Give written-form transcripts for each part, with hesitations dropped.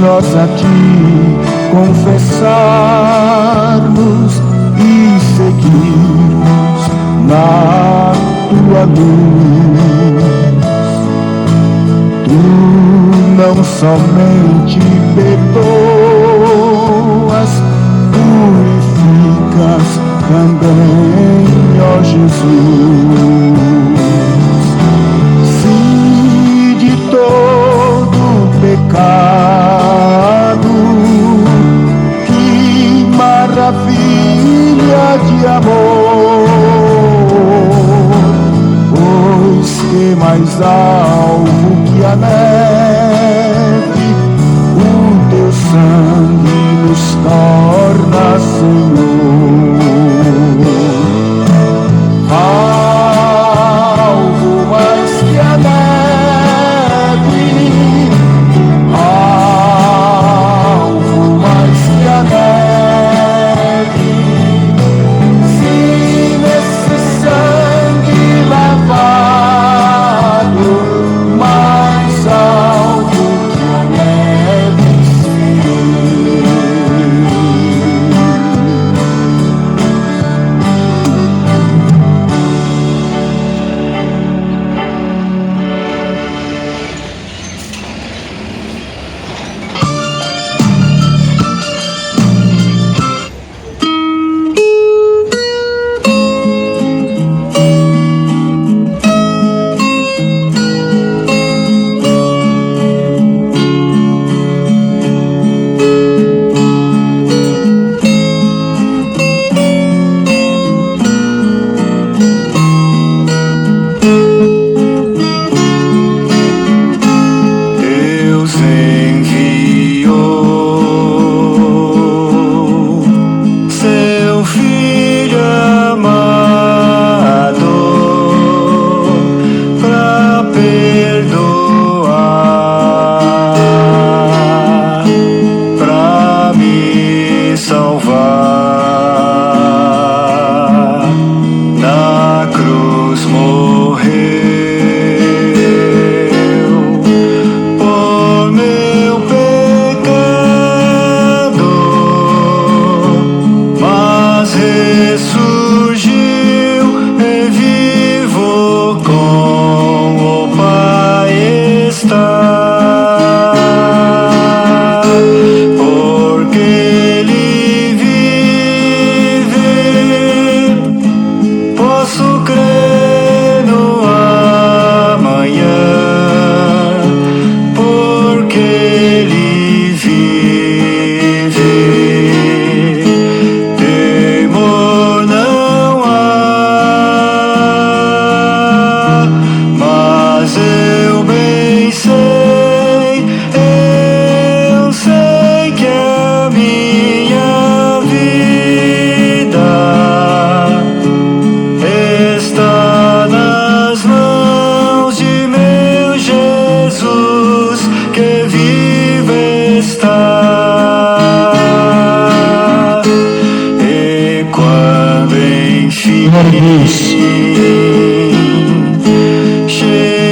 nós a ti confessarmos e seguirmos na tua luz. Tu não somente perdoas, purificas também, ó Jesus. Se de todo pecado, que maravilha de amor, pois que mais alvo que a neve, o teu sangue nos torna, Senhor. Algo mais que a neve, algo mais que a neve, se nesse sangue lavado, mais alto que a neve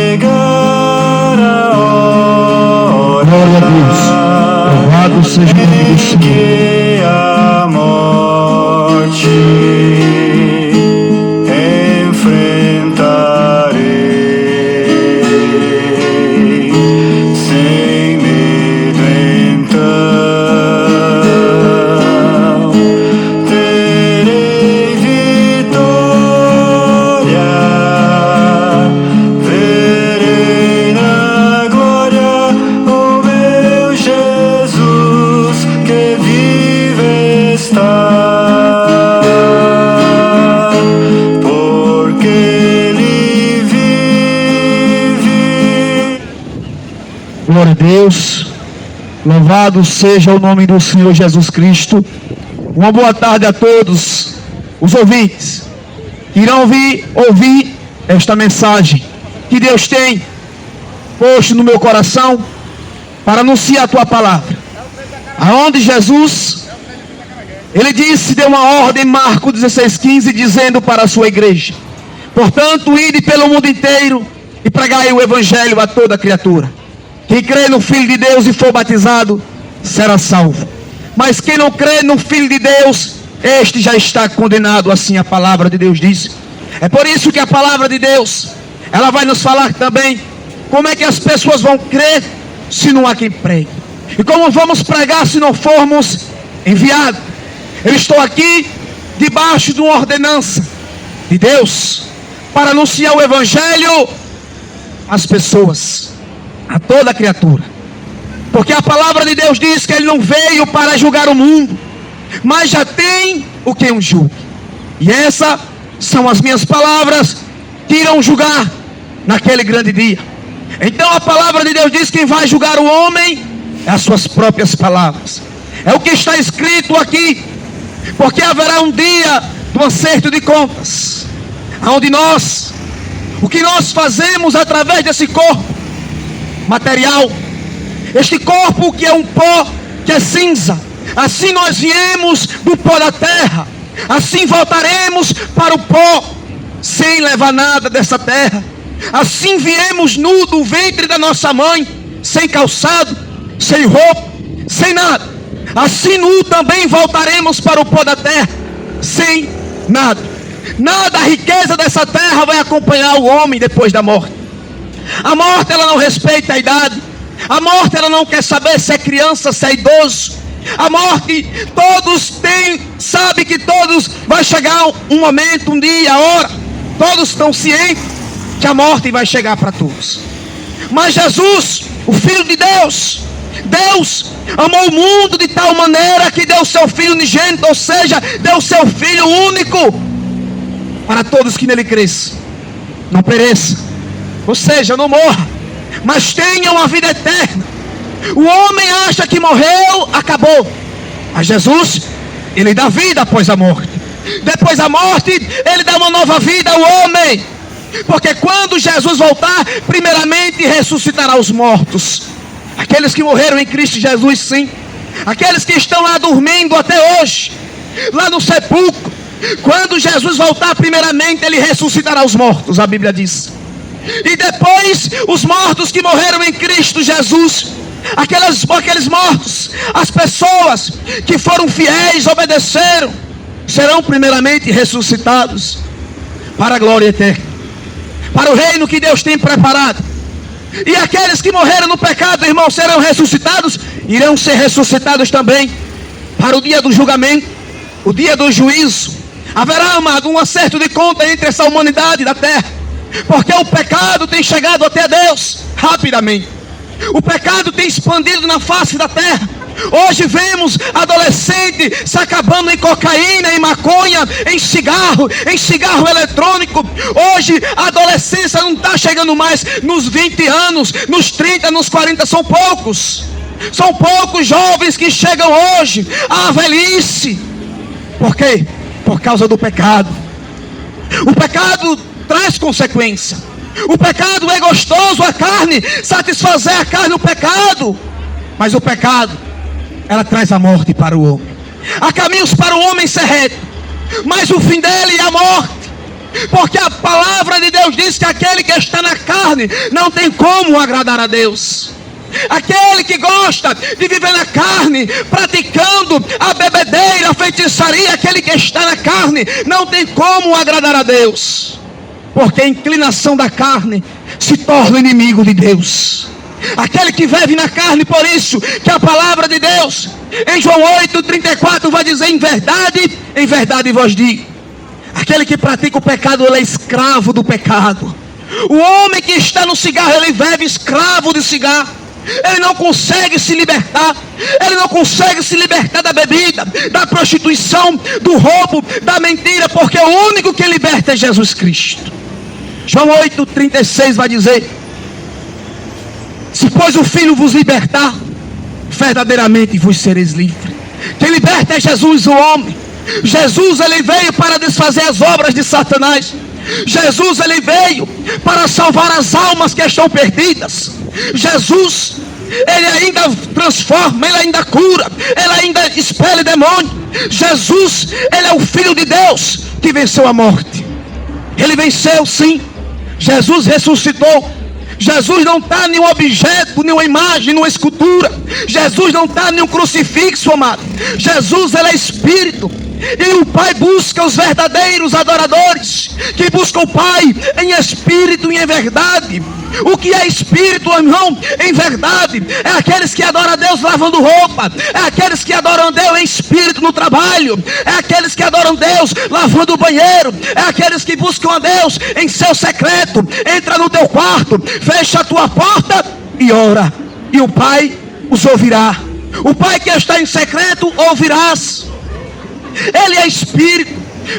chegar a hora. Glória a Deus. Louvado seja o nome do Senhor. Que a morte enfrentarei sem medo, então terei vitória, verei na glória o meu Jesus que vive está, porque Ele vive. Glória a Deus, louvado seja o nome do Senhor Jesus Cristo. Uma boa tarde a todos os ouvintes que irão ouvir esta mensagem que Deus tem posto no meu coração para anunciar a tua palavra, aonde Jesus, ele disse, deu uma ordem em Marcos 16:15, dizendo para a sua igreja: portanto, ide pelo mundo inteiro e pregai o evangelho a toda criatura. Quem crê no Filho de Deus e for batizado será salvo. Mas quem não crê no Filho de Deus, este já está condenado, assim a palavra de Deus diz. É por isso que a palavra de Deus, ela vai nos falar também como é que as pessoas vão crer se não há quem pregue, e como vamos pregar se não formos enviados. Eu estou aqui debaixo de uma ordenança de Deus para anunciar o Evangelho às pessoas, a toda criatura, porque a palavra de Deus diz que Ele não veio para julgar o mundo, mas já tem o que o julgue. E essas são as minhas palavras que irão julgar naquele grande dia. Então a palavra de Deus diz que quem vai julgar o homem é as suas próprias palavras. É o que está escrito aqui, porque haverá um dia do acerto de contas, onde o que nós fazemos através desse corpo material, este corpo que é um pó, que é cinza, assim nós viemos do pó da terra, assim voltaremos para o pó, sem levar nada dessa terra. Assim viemos nu do ventre da nossa mãe, sem calçado, sem roupa, sem nada. Assim nu também voltaremos para o pó da terra, sem nada. Nada, a riqueza dessa terra vai acompanhar o homem depois da morte. A morte, ela não respeita a idade. A morte, ela não quer saber se é criança, se é idoso. A morte, todos têm, sabe que todos vai chegar um momento, um dia, a hora. Todos estão cientes que a morte vai chegar para todos. Mas Jesus, o Filho de Deus, Deus amou o mundo de tal maneira que deu o seu Filho unigênito, ou seja, deu o seu Filho único, para todos que nele cresçam, não pereça, ou seja, não morra, mas tenham a vida eterna. O homem acha que morreu, acabou. Mas Jesus, Ele dá vida após a morte. Depois da morte, Ele dá uma nova vida ao homem. Porque quando Jesus voltar, primeiramente ressuscitará os mortos. Aqueles que morreram em Cristo Jesus, sim. Aqueles que estão lá dormindo até hoje, lá no sepulcro. Quando Jesus voltar, primeiramente Ele ressuscitará os mortos, a Bíblia diz. E depois, os mortos que morreram em Cristo Jesus, aqueles mortos, as pessoas que foram fiéis, obedeceram, serão primeiramente ressuscitados para a glória eterna, para o reino que Deus tem preparado. E aqueles que morreram no pecado, irmãos, serão ressuscitados, irão ser ressuscitados também para o dia do julgamento, o dia do juízo. Haverá, amado, um acerto de conta entre essa humanidade da terra, porque o pecado tem chegado até Deus rapidamente. O pecado tem expandido na face da terra. Hoje vemos adolescente se acabando em cocaína, em maconha, em cigarro eletrônico. Hoje a adolescência não está chegando mais nos 20 anos, nos 30, nos 40, são poucos. São poucos jovens que chegam hoje à velhice. Por quê? Por causa do pecado. O pecado traz consequência. O pecado é gostoso, a carne, satisfazer a carne, o pecado. Mas o pecado, ela traz a morte para o homem. Há caminhos para o homem ser reto, mas o fim dele é a morte. Porque a palavra de Deus diz que aquele que está na carne não tem como agradar a Deus. Aquele que gosta de viver na carne, praticando a bebedeira, a feitiçaria, aquele que está na carne não tem como agradar a Deus. Porque a inclinação da carne se torna inimigo de Deus. Aquele que vive na carne, por isso que a palavra de Deus em João 8:34 vai dizer: em verdade vos digo, aquele que pratica o pecado, ele é escravo do pecado. O homem que está no cigarro, ele vive escravo de cigarro. Ele não consegue se libertar. Ele não consegue se libertar da bebida, da prostituição, do roubo, da mentira, porque o único que liberta é Jesus Cristo. João 8:36 vai dizer: se pois o Filho vos libertar, verdadeiramente vos sereis livres. Quem liberta é Jesus, o homem. Jesus, ele veio para desfazer as obras de Satanás. Jesus, ele veio para salvar as almas que estão perdidas. Jesus, ele ainda transforma, ele ainda cura, ele ainda expele demônio. Jesus, ele é o Filho de Deus que venceu a morte. Ele venceu, sim. Jesus ressuscitou. Jesus não está em nenhum objeto, nenhuma imagem, nenhuma escultura. Jesus não está em nenhum crucifixo, amado. Jesus, ele é Espírito. E o Pai busca os verdadeiros adoradores, que buscam o Pai em espírito e em verdade. O que é espírito, irmão? Em verdade, é aqueles que adoram a Deus lavando roupa, é aqueles que adoram a Deus em espírito no trabalho, é aqueles que adoram Deus lavando o banheiro, é aqueles que buscam a Deus em seu secreto. Entra no teu quarto, fecha a tua porta e ora, e o Pai os ouvirá. O Pai que está em secreto ouvirás. Ele é Espírito.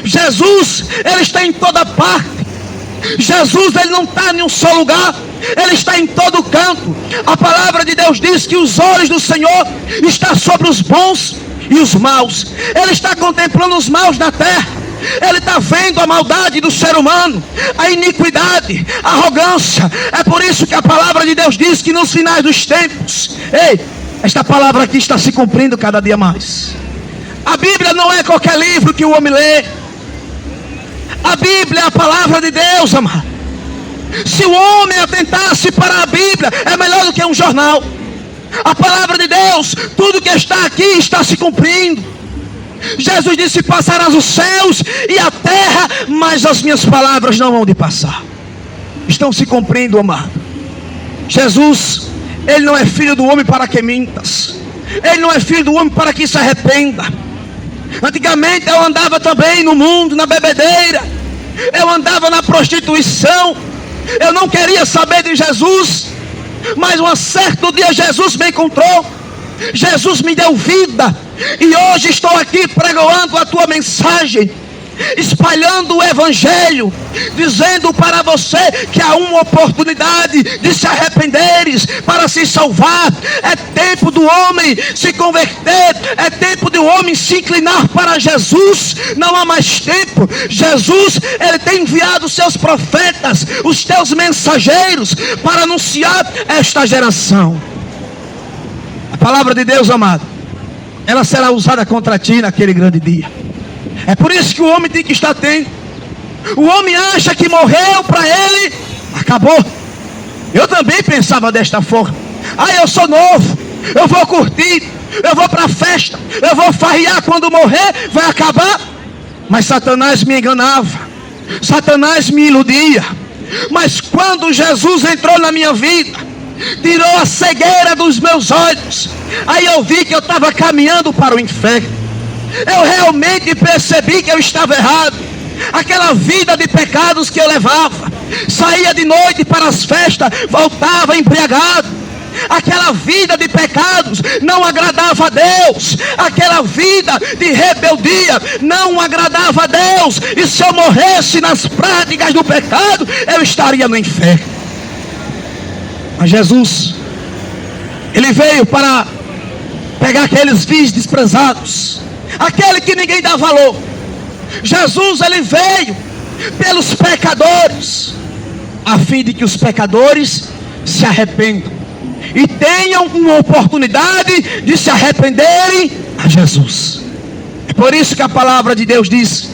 Jesus, ele está em toda parte. Jesus, ele não está em um só lugar, ele está em todo canto. A palavra de Deus diz que os olhos do Senhor estão sobre os bons e os maus. Ele está contemplando os maus na terra. Ele está vendo a maldade do ser humano, a iniquidade, a arrogância. É por isso que a palavra de Deus diz que nos finais dos tempos, esta palavra aqui está se cumprindo cada dia mais. A Bíblia não é qualquer livro que o homem lê. A Bíblia é a palavra de Deus, amado. Se o homem atentasse para a Bíblia, é melhor do que um jornal. A palavra de Deus, tudo que está aqui está se cumprindo. Jesus disse: passarás os céus e a terra, mas as minhas palavras não vão de passar. Estão se cumprindo, amado. Jesus, ele não é filho do homem para que mintas. Ele não é filho do homem para que se arrependa. Antigamente eu andava também no mundo, na bebedeira, eu andava na prostituição, eu não queria saber de Jesus. Mas um certo dia Jesus me encontrou, Jesus me deu vida, e hoje estou aqui pregoando a tua mensagem, espalhando o Evangelho, dizendo para você que há uma oportunidade de se arrependeres para se salvar. É tempo do homem se converter, é tempo do homem se inclinar para Jesus. Não há mais tempo. Jesus, ele tem enviado os seus profetas, os teus mensageiros, para anunciar esta geração. A palavra de Deus, amado, ela será usada contra ti naquele grande dia. É por isso que o homem tem que estar atento. O homem acha que morreu para ele, acabou. Eu também pensava desta forma. Eu sou novo, eu vou curtir, eu vou para a festa, eu vou farrear, quando morrer vai acabar. Mas Satanás me enganava, Satanás me iludia. Mas quando Jesus entrou na minha vida, tirou a cegueira dos meus olhos, aí eu vi que eu estava caminhando para o inferno. Eu realmente percebi que eu estava errado. Aquela vida de pecados que eu levava, saía de noite para as festas, voltava embriagado. Aquela vida de pecados não agradava a Deus. Aquela vida de rebeldia não agradava a Deus. E se eu morresse nas práticas do pecado, eu estaria no inferno. Mas Jesus, ele veio para pegar aqueles filhos desprezados, aquele que ninguém dá valor. Jesus, ele veio pelos pecadores, a fim de que os pecadores se arrependam e tenham uma oportunidade de se arrependerem a Jesus. É por isso que a palavra de Deus diz: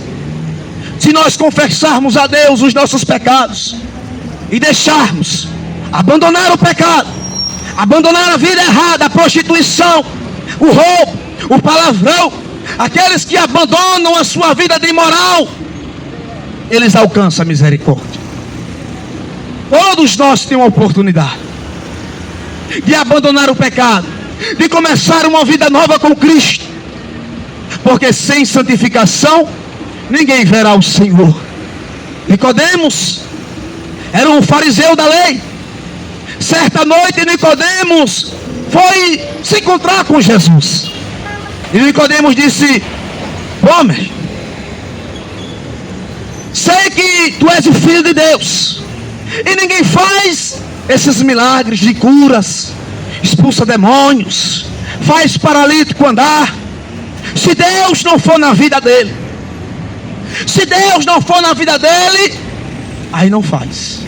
se nós confessarmos a Deus os nossos pecados e deixarmos, abandonar o pecado, abandonar a vida errada, a prostituição, o roubo, o palavrão, aqueles que abandonam a sua vida de imoral, eles alcançam a misericórdia. Todos nós temos uma oportunidade de abandonar o pecado, de começar uma vida nova com Cristo, porque sem santificação ninguém verá o Senhor. Nicodemos era um fariseu da lei. Certa noite Nicodemos foi se encontrar com Jesus, e Nicodemos disse: homem, sei que tu és o Filho de Deus, e ninguém faz esses milagres de curas, expulsa demônios, faz paralítico andar, se Deus não for na vida dele. Se Deus não for na vida dele, aí não faz.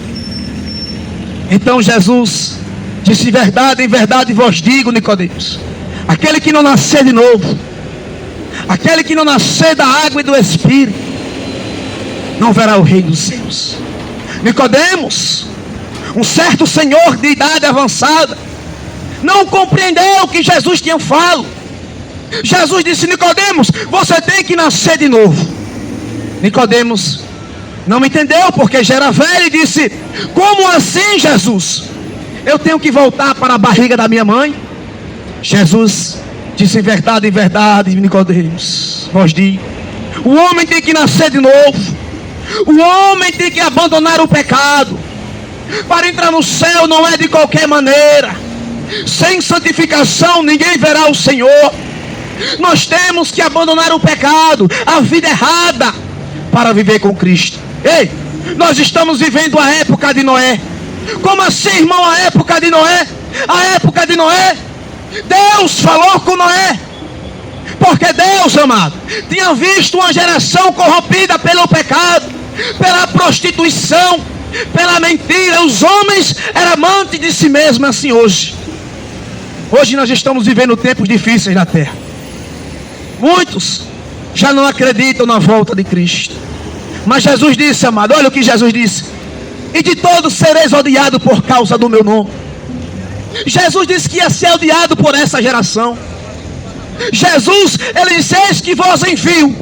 Então Jesus disse: em verdade vos digo, Nicodemos, aquele que não nascer de novo, aquele que não nascer da água e do Espírito, não verá o reino dos céus. Nicodemos, Um certo senhor de idade avançada não compreendeu o que Jesus tinha falado. Jesus disse: Nicodemos, você tem que nascer de novo. Nicodemos não entendeu, porque já era velho, e disse: como assim, Jesus? Eu tenho que voltar para a barriga da minha mãe? Jesus disse: em verdade, Nicodemos, vos digo, o homem tem que nascer de novo. O homem tem que abandonar o pecado. Para entrar no céu não é de qualquer maneira. Sem santificação ninguém verá o Senhor. Nós temos que abandonar o pecado, a vida errada, para viver com Cristo. Ei, nós estamos vivendo a época de Noé. Como assim, irmão, a época de Noé? A época de Noé, Deus falou com Noé, porque Deus, amado, tinha visto uma geração corrompida pelo pecado, pela prostituição, pela mentira. Os homens eram amantes de si mesmos. Assim hoje nós estamos vivendo tempos difíceis na terra. Muitos já não acreditam na volta de Cristo. Mas Jesus disse, amado, olha o que Jesus disse: e de todos sereis odiados por causa do meu nome. Jesus disse que ia ser odiado por essa geração. Jesus, ele disse: eis que vos envio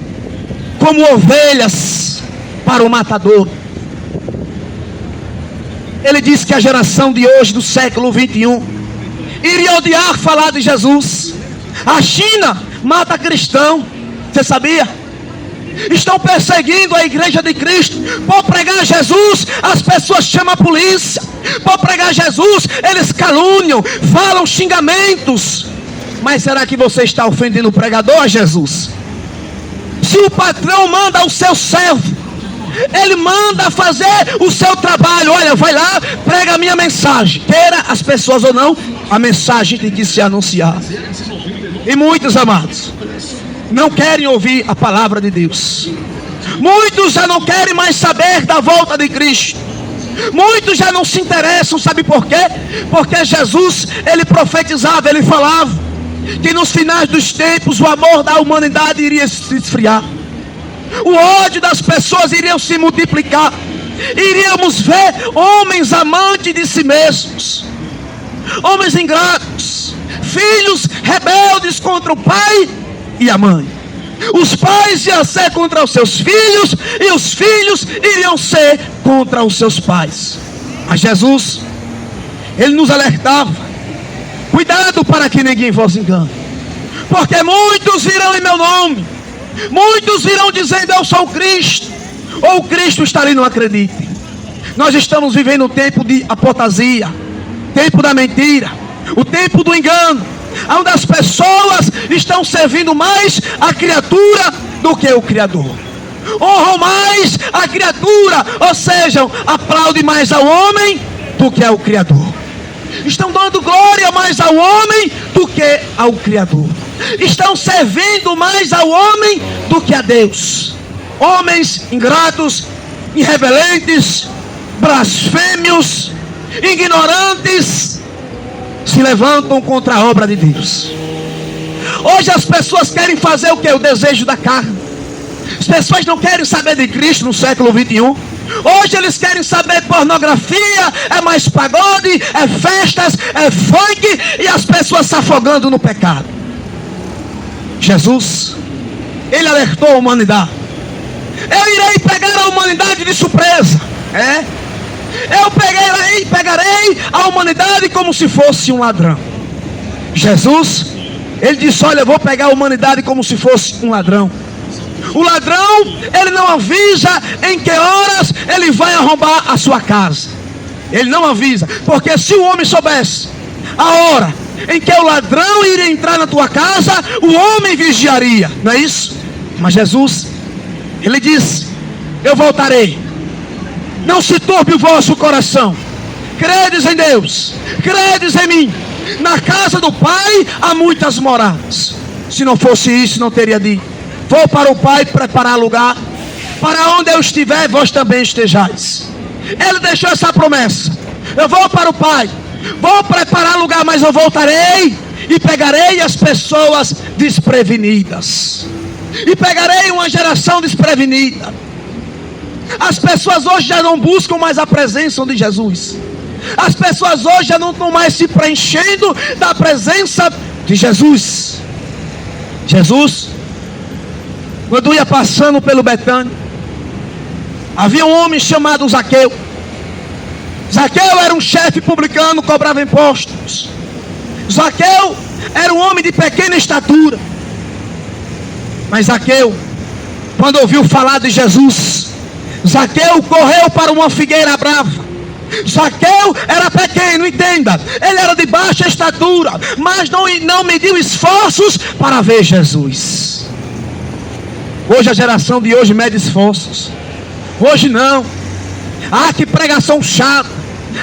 como ovelhas para o matador. Ele disse que a geração de hoje, do século 21, iria odiar falar de Jesus. A China mata cristão, você sabia? Estão perseguindo a igreja de Cristo. Por pregar Jesus, as pessoas chamam a polícia. Por pregar Jesus, eles caluniam, falam xingamentos. Mas será que você está ofendendo o pregador a Jesus? Se o patrão manda ao seu servo, ele manda fazer o seu trabalho. Olha, vai lá, prega a minha mensagem. Queira as pessoas ou não, a mensagem tem que ser anunciada. E muitos, amados, não querem ouvir a palavra de Deus. Muitos já não querem mais saber da volta de Cristo. Muitos já não se interessam, sabe por quê? Porque Jesus, ele profetizava, ele falava que nos finais dos tempos o amor da humanidade iria se esfriar. O ódio das pessoas iria se multiplicar. Iríamos ver homens amantes de si mesmos, homens ingratos, filhos rebeldes contra o pai e a mãe. Os pais iam ser contra os seus filhos, e os filhos iriam ser contra os seus pais. Mas Jesus, ele nos alertava: cuidado para que ninguém vos engane, porque muitos virão em meu nome, muitos virão dizendo eu sou o Cristo, ou o Cristo está ali, não acreditem. Nós estamos vivendo um tempo de apostasia, tempo da mentira, o tempo do engano, onde as pessoas estão servindo mais a criatura do que o Criador. Honram mais a criatura, ou seja, aplaudem mais ao homem do que ao Criador. Estão dando glória mais ao homem do que ao Criador. Estão servindo mais ao homem do que a Deus. Homens ingratos, irreverentes, blasfêmios, ignorantes, se levantam contra a obra de Deus. Hoje as pessoas querem fazer o que? O desejo da carne. As pessoas não querem saber de Cristo no século 21. Hoje eles querem saber pornografia, é mais pagode, é festas, é funk, e as pessoas se afogando no pecado. Jesus, ele alertou a humanidade: eu irei pegar a humanidade de surpresa. Eu pegarei a humanidade como se fosse um ladrão. Jesus, ele disse: olha, eu vou pegar a humanidade como se fosse um ladrão. O ladrão, ele não avisa em que horas ele vai arrombar a sua casa. Ele não avisa, porque se o homem soubesse a hora em que o ladrão iria entrar na tua casa, o homem vigiaria, não é isso? Mas Jesus, ele disse: eu voltarei. Não se turbe o vosso coração. Credes em Deus, credes em mim. Na casa do Pai há muitas moradas. Se não fosse isso, não teria dito: vou para o Pai preparar lugar, para onde eu estiver, vós também estejais. Ele deixou essa promessa: eu vou para o Pai, vou preparar lugar, mas eu voltarei e pegarei as pessoas desprevenidas. E pegarei uma geração desprevenida. As pessoas hoje já não buscam mais a presença de Jesus. As pessoas hoje já não estão mais se preenchendo da presença de Jesus. Jesus, quando ia passando pelo Betânia, havia um homem chamado Zaqueu. Zaqueu era um chefe publicano, cobrava impostos. Zaqueu era um homem de pequena estatura. Mas Zaqueu, quando ouviu falar de Jesus, Zaqueu correu para uma figueira brava. Zaqueu era pequeno, entenda, ele era de baixa estatura, mas não mediu esforços para ver Jesus. Hoje a geração de hoje mede esforços. Hoje não. Ah, que pregação chata.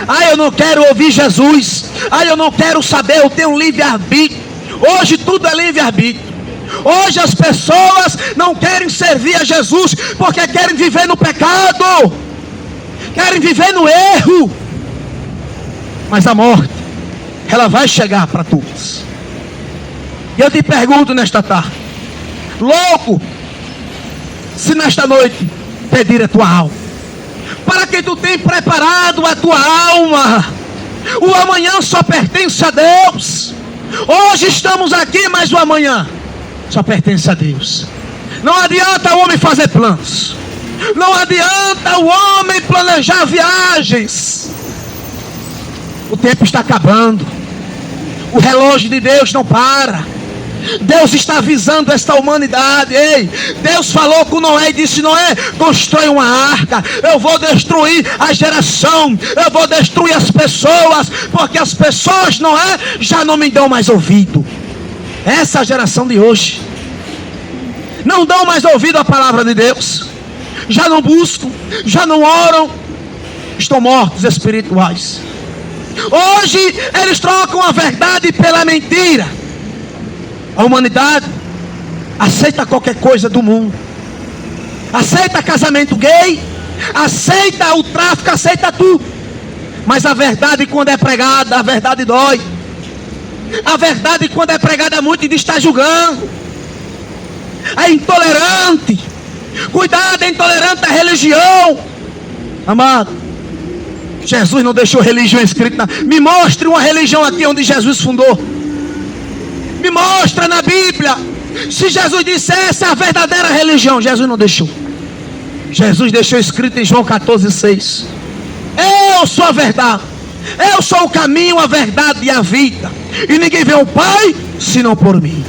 Ah, eu não quero ouvir Jesus. Ah, eu não quero saber, eu tenho livre-arbítrio. Hoje tudo é livre-arbítrio. Hoje as pessoas não querem servir a Jesus porque querem viver no pecado, querem viver no erro. Mas a morte, ela vai chegar para todos. E eu te pergunto nesta tarde, louco, se nesta noite pedir a tua alma, para que tu tenha preparado a tua alma. O amanhã só pertence a Deus. Hoje estamos aqui, mas o amanhã só pertence a Deus. Não adianta o homem fazer planos, não adianta o homem planejar viagens. O tempo está acabando, o relógio de Deus não para. Deus está avisando esta humanidade. Ei, Deus falou com Noé e disse: Noé, constrói uma arca. Eu vou destruir a geração, eu vou destruir as pessoas, porque as pessoas, Noé, já não me dão mais ouvido. Essa é a geração de hoje. Não dão mais ouvido à palavra de Deus, já não buscam, já não oram, estão mortos espirituais. Hoje eles trocam a verdade pela mentira. A humanidade aceita qualquer coisa do mundo, aceita casamento gay, aceita o tráfico, aceita tudo. Mas a verdade, quando é pregada, a verdade dói. A verdade, quando é pregada, muito ainda está julgando. É intolerante. Cuidado, é intolerante a religião. Amado, Jesus não deixou religião escrita. Me mostre uma religião aqui onde Jesus fundou. Me mostra na Bíblia. Se Jesus dissesse a verdadeira religião, Jesus não deixou. Jesus deixou escrito em João 14,6: eu sou a verdade, eu sou o caminho, a verdade e a vida, e ninguém vê o Pai senão por mim.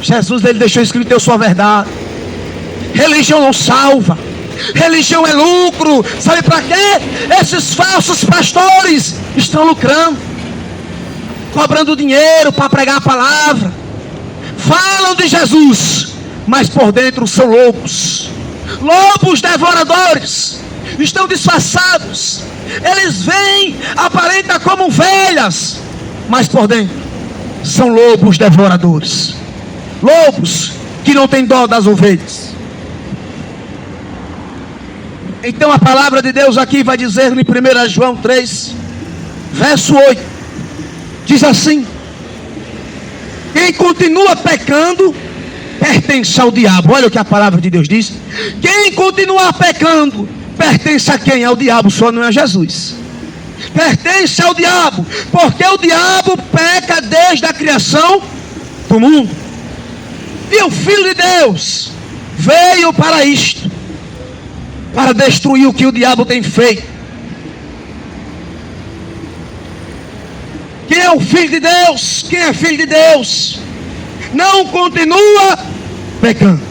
Jesus, ele deixou escrito: eu sou a verdade. Religião não salva, religião é lucro. Sabe para quê? Esses falsos pastores estão lucrando, cobrando dinheiro para pregar a palavra. Falam de Jesus, mas por dentro são lobos. Lobos devoradores. Estão disfarçados. Eles vêm, aparentam como ovelhas, mas por dentro são lobos devoradores. Lobos que não têm dó das ovelhas. Então a palavra de Deus aqui vai dizer em 1 João 3, verso 8, diz assim: quem continua pecando pertence ao diabo. Olha o que a palavra de Deus diz. Quem continuar pecando pertence a quem? Ao diabo, só não é a Jesus. Pertence ao diabo, porque o diabo peca desde a criação do mundo. E o Filho de Deus veio para isto, para destruir o que o diabo tem feito. Quem é o Filho de Deus? Quem é filho de Deus não continua pecando,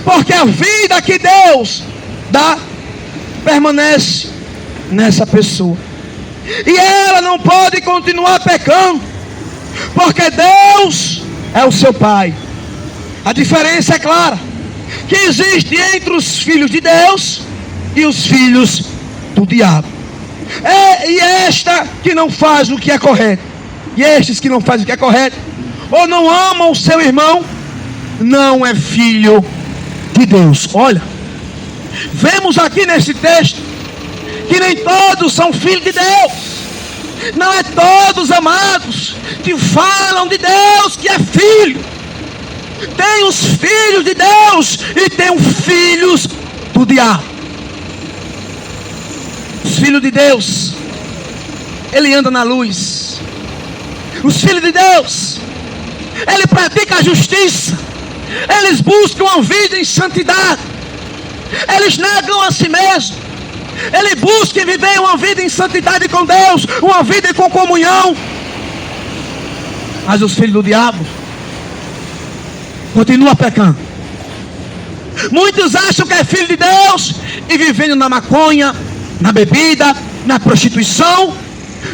porque a vida que Deus dá permanece nessa pessoa, e ela não pode continuar pecando, porque Deus é o seu Pai. A diferença é clara, que existe entre os filhos de Deus e os filhos do diabo. E esta que não faz o que é correto, e estes que não fazem o que é correto, ou não amam o seu irmão, não é filho de Deus. Olha, vemos aqui nesse texto que nem todos são filhos de Deus. Não é todos, amados, que falam de Deus que é filho. Tem os filhos de Deus e tem os filhos do diabo. Os filhos de Deus ele anda na luz. Os filhos de Deus, ele pratica a justiça. Eles buscam uma vida em santidade. Eles negam a si mesmos. Ele busca viver uma vida em santidade com Deus, uma vida com comunhão. Mas os filhos do diabo continuam pecando. Muitos acham que é filho de Deus e vivendo na maconha, na bebida, na prostituição,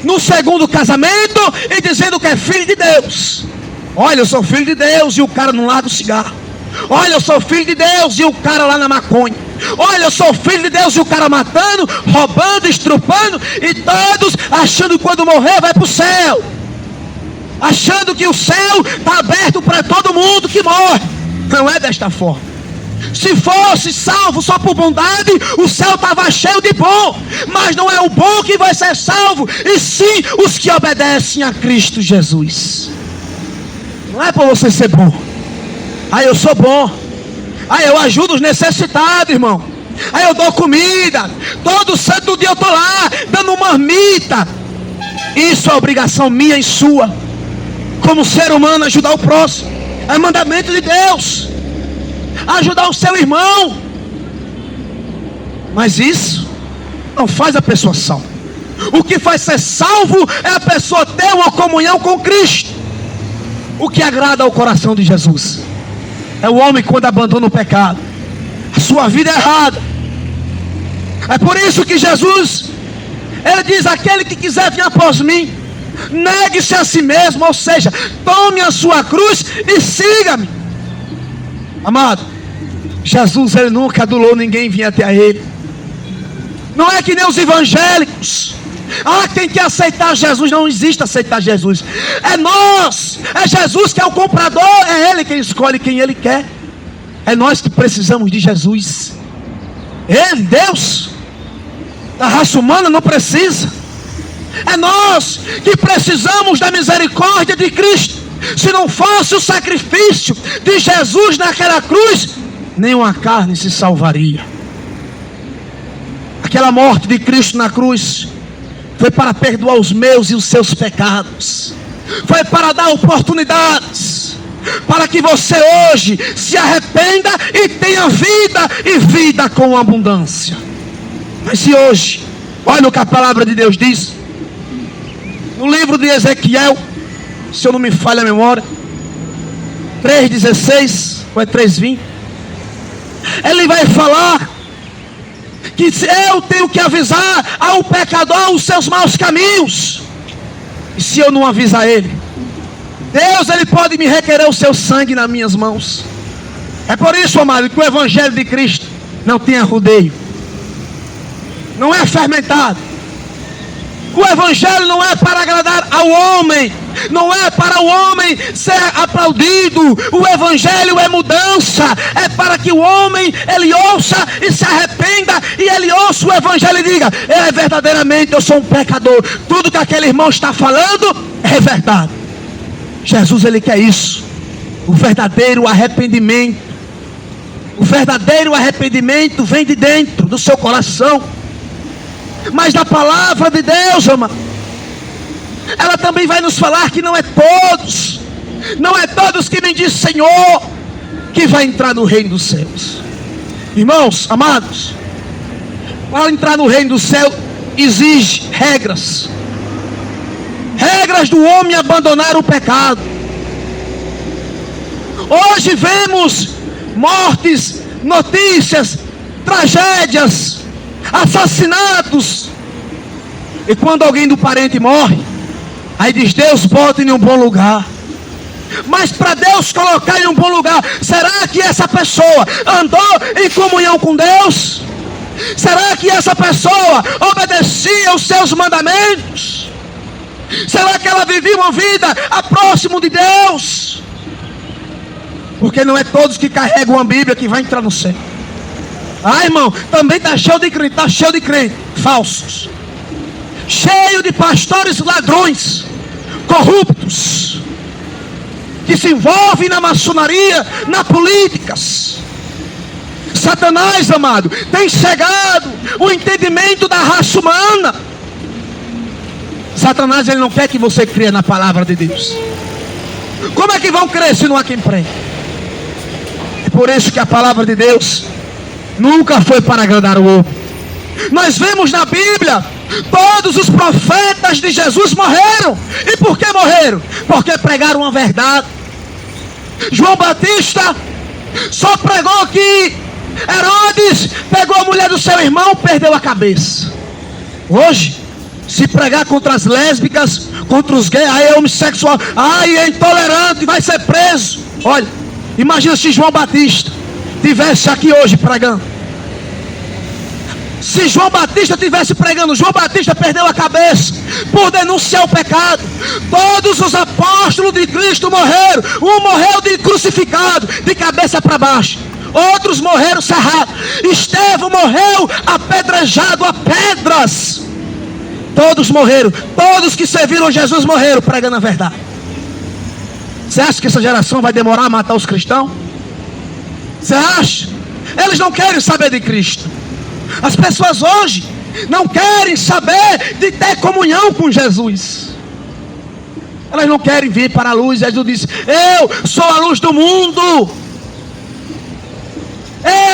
no segundo casamento e dizendo que é filho de Deus. Olha, eu sou filho de Deus e o cara não larga o cigarro. Olha, eu sou filho de Deus e o cara lá na maconha. Olha, eu sou filho de Deus e o cara matando, roubando, estrupando, e todos achando que quando morrer vai para o céu, achando que o céu está aberto para todo mundo que morre. Não é desta forma. Se fosse salvo só por bondade, o céu estava cheio de bom. Mas não é o bom que vai ser salvo, e sim os que obedecem a Cristo Jesus. Não é para você ser bom. Aí eu sou bom. Aí eu ajudo os necessitados, irmão. Aí eu dou comida. Todo santo dia eu estou lá dando marmita. Isso é obrigação minha e sua, como ser humano, ajudar o próximo. É mandamento de Deus. Ajudar o seu irmão. Mas isso não faz a pessoa salva. O que faz ser salvo é a pessoa ter uma comunhão com Cristo. O que agrada ao coração de Jesus é o homem quando abandona o pecado, a sua vida é errada. É por isso que Jesus, ele diz: aquele que quiser vir após mim, negue-se a si mesmo, ou seja, tome a sua cruz e siga-me. Amado, Jesus, ele nunca adulou ninguém vir até a ele. Não é que nem os evangélicos. Tem que aceitar Jesus. Não existe aceitar Jesus. É nós. É Jesus que é o comprador. É Ele quem escolhe quem Ele quer. É nós que precisamos de Jesus. Ele, Deus, a raça humana não precisa. É nós que precisamos da misericórdia de Cristo. Se não fosse o sacrifício de Jesus naquela cruz, nenhuma carne se salvaria. Aquela morte de Cristo na cruz foi para perdoar os meus e os seus pecados. Foi para dar oportunidades para que você hoje se arrependa e tenha vida, e vida com abundância. Mas se hoje, olha o que a palavra de Deus diz no livro de Ezequiel, se eu não me falha a memória, 3,16 ou é 3,20, ele vai falar que eu tenho que avisar ao pecador os seus maus caminhos. E se eu não avisar ele, Deus, ele pode me requerer o seu sangue nas minhas mãos. É por isso, amado, que o evangelho de Cristo não tem arrudeio, não é fermentado. O evangelho não é para agradar ao homem, não é para o homem ser aplaudido. O evangelho é mudança, é para que o homem, ele ouça e se arrependa, e ele ouça o evangelho e diga: verdadeiramente eu sou um pecador, tudo que aquele irmão está falando é verdade. Jesus, ele quer isso, o verdadeiro arrependimento. O verdadeiro arrependimento vem de dentro do seu coração. Mas da palavra de Deus, amado, ela também vai nos falar que não é todos que me diz Senhor que vai entrar no reino dos céus. Irmãos, amados, para entrar no reino do céu exige regras do homem abandonar o pecado. Hoje vemos mortes, notícias, tragédias, assassinatos, e quando alguém do parente morre, aí diz: Deus, bota em um bom lugar. Mas para Deus colocar em um bom lugar, será que essa pessoa andou em comunhão com Deus? Será que essa pessoa obedecia os seus mandamentos? Será que ela vivia uma vida próximo de Deus? Porque não é todos que carregam a Bíblia que vai entrar no céu. Irmão, também está cheio de crente, falsos, cheio de pastores ladrões, corruptos, que se envolvem na maçonaria, na políticas. Satanás, amado, tem cegado o entendimento da raça humana. Satanás, ele não quer que você creia na palavra de Deus. Como é que vão crer se não há quem pregue? É por isso que a palavra de Deus nunca foi para agradar o homem. Nós vemos na Bíblia, todos os profetas de Jesus morreram. E por que morreram? Porque pregaram a verdade. João Batista só pregou que Herodes pegou a mulher do seu irmão, perdeu a cabeça. Hoje, se pregar contra as lésbicas, contra os gays, aí é homossexual, aí é intolerante, vai ser preso. Olha, imagina se João Batista tivesse aqui hoje pregando. Se João Batista tivesse pregando, João Batista perdeu a cabeça por denunciar o pecado. Todos os apóstolos de Cristo morreram. Um morreu de crucificado, de cabeça para baixo. Outros morreram cerrados. Estevão morreu apedrejado a pedras. Todos morreram. Todos que serviram Jesus morreram pregando a verdade. Você acha que essa geração vai demorar a matar os cristãos? Você acha? Eles não querem saber de Cristo. As pessoas hoje não querem saber de ter comunhão com Jesus. Elas não querem vir para a luz. Jesus disse: eu sou a luz do mundo.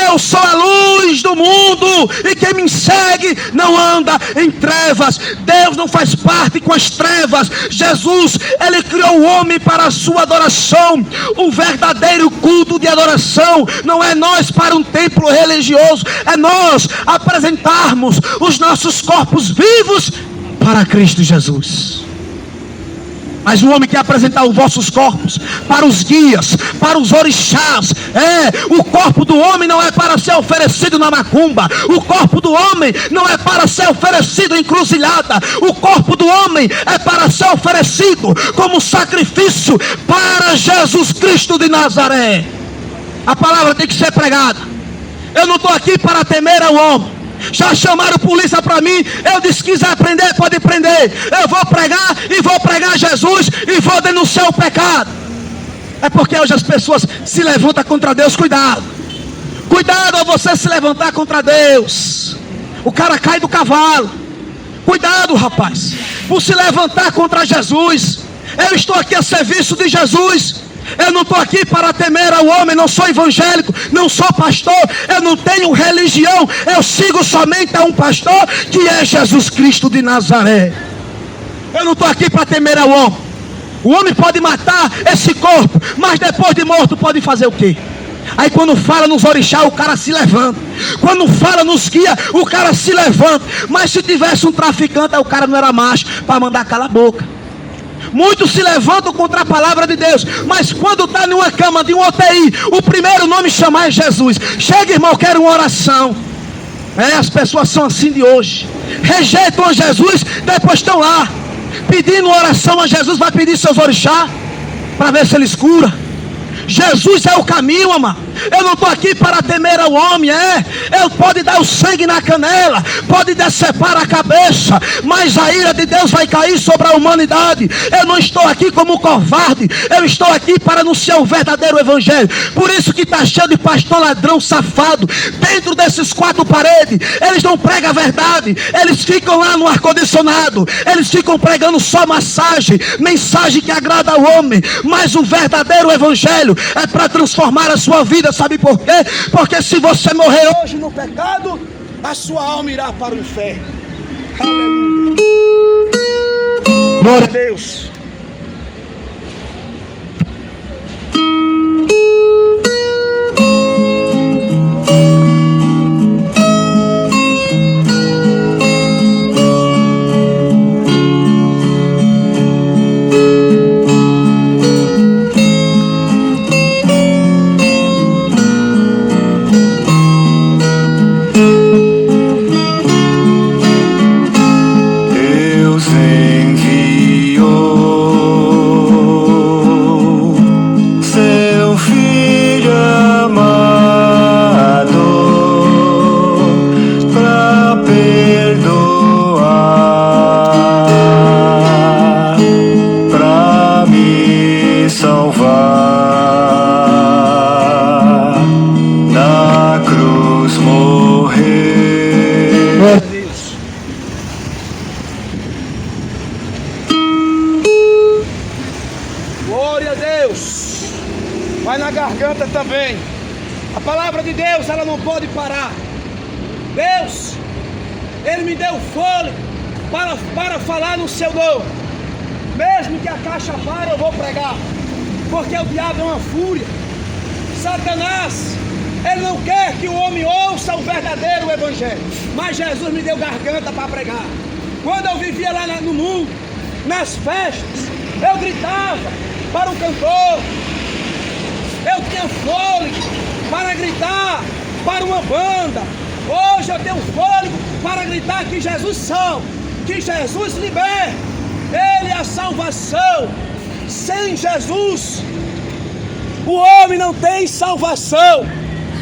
Eu sou a luz do mundo, e quem me segue não anda em trevas. Deus não faz parte com as trevas. Jesus, ele criou o homem para a sua adoração. O verdadeiro culto de adoração não é nós para um templo religioso, é nós apresentarmos os nossos corpos vivos para Cristo Jesus. Mas o homem quer apresentar os vossos corpos para os guias, para os orixás. O corpo do homem não é para ser oferecido na macumba. O corpo do homem não é para ser oferecido em cruzilhada. O corpo do homem é para ser oferecido como sacrifício para Jesus Cristo de Nazaré. A palavra tem que ser pregada. Eu não estou aqui para temer ao homem. Já chamaram polícia para mim. Eu disse: quiser aprender, pode prender. Eu vou pregar e vou pregar Jesus e vou denunciar o pecado. É porque hoje as pessoas se levantam contra Deus. Cuidado, cuidado ao você se levantar contra Deus. O cara cai do cavalo. Cuidado, rapaz, por se levantar contra Jesus. Eu estou aqui a serviço de Jesus. Eu não estou aqui para temer ao homem. Não sou evangélico, não sou pastor, eu não tenho religião. Eu sigo somente a um pastor, que é Jesus Cristo de Nazaré. Eu não estou aqui para temer ao homem. O homem pode matar esse corpo, mas depois de morto pode fazer o quê? Aí quando fala nos orixás, o cara se levanta. Quando fala nos guias, o cara se levanta. Mas se tivesse um traficante, aí o cara não era macho para mandar calar a boca. Muitos se levantam contra a palavra de Deus, mas quando está numa cama de um UTI, o primeiro nome chamar é Jesus. Chega, irmão, quero uma oração. As pessoas são assim de hoje. Rejeitam a Jesus, depois estão lá pedindo oração a Jesus. Vai pedir seus orixás para ver se eles curam. Jesus é o caminho, amado. Eu não estou aqui para temer ao homem. Ele pode dar o sangue na canela, pode decepar a cabeça, mas a ira de Deus vai cair sobre a humanidade. Eu não estou aqui como covarde. Eu estou aqui para anunciar o verdadeiro evangelho. Por isso que está cheio de pastor ladrão safado dentro desses quatro paredes. Eles não pregam a verdade. Eles ficam lá no ar-condicionado. Eles ficam pregando só mensagem que agrada ao homem. Mas o verdadeiro evangelho é para transformar a sua vida. Sabe por quê? Porque se você morrer hoje no pecado, a sua alma irá para o inferno. Aleluia. Glória a Deus. Deus enviou Glória a Deus. Vai na garganta também. A palavra de Deus, ela não pode parar. Deus, Ele me deu fôlego para falar no seu nome. Mesmo que a caixa pare, eu vou pregar. Porque o diabo é uma fúria. Satanás, ele não quer que o homem ouça o verdadeiro evangelho. Mas Jesus me deu garganta para pregar. Quando eu vivia lá no mundo, nas festas, eu gritava para o cantor. Eu tinha fôlego para gritar para uma banda. Hoje eu tenho fôlego para gritar que Jesus salva, que Jesus liberta. Ele é a salvação. Sem Jesus, o homem não tem salvação.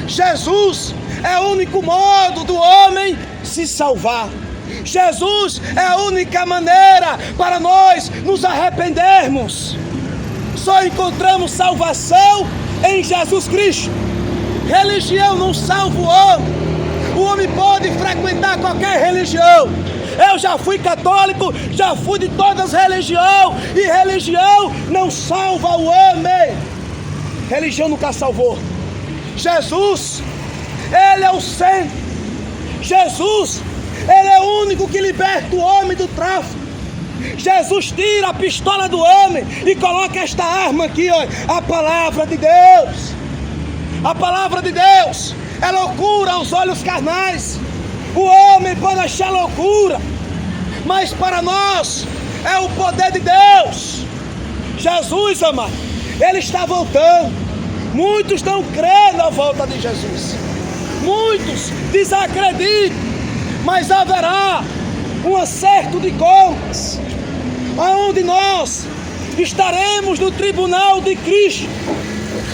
Jesus é o único modo do homem se salvar. Jesus é a única maneira para nós nos arrependermos. Só encontramos salvação em Jesus Cristo. Religião não salva o homem. O homem pode frequentar qualquer religião. Eu já fui católico, já fui de todas as religiões, e religião não salva o homem. Religião nunca salvou. Jesus, Ele é o centro. Jesus, Ele é o único que liberta o homem do tráfico. Jesus tira a pistola do homem e coloca esta arma aqui, ó, a palavra de Deus. A palavra de Deus é loucura aos olhos carnais. O homem pode achar loucura, mas para nós é o poder de Deus. Jesus, amado, Ele está voltando. Muitos não creem na volta de Jesus. Muitos desacreditam, mas haverá um acerto de contas, onde nós estaremos no tribunal de Cristo,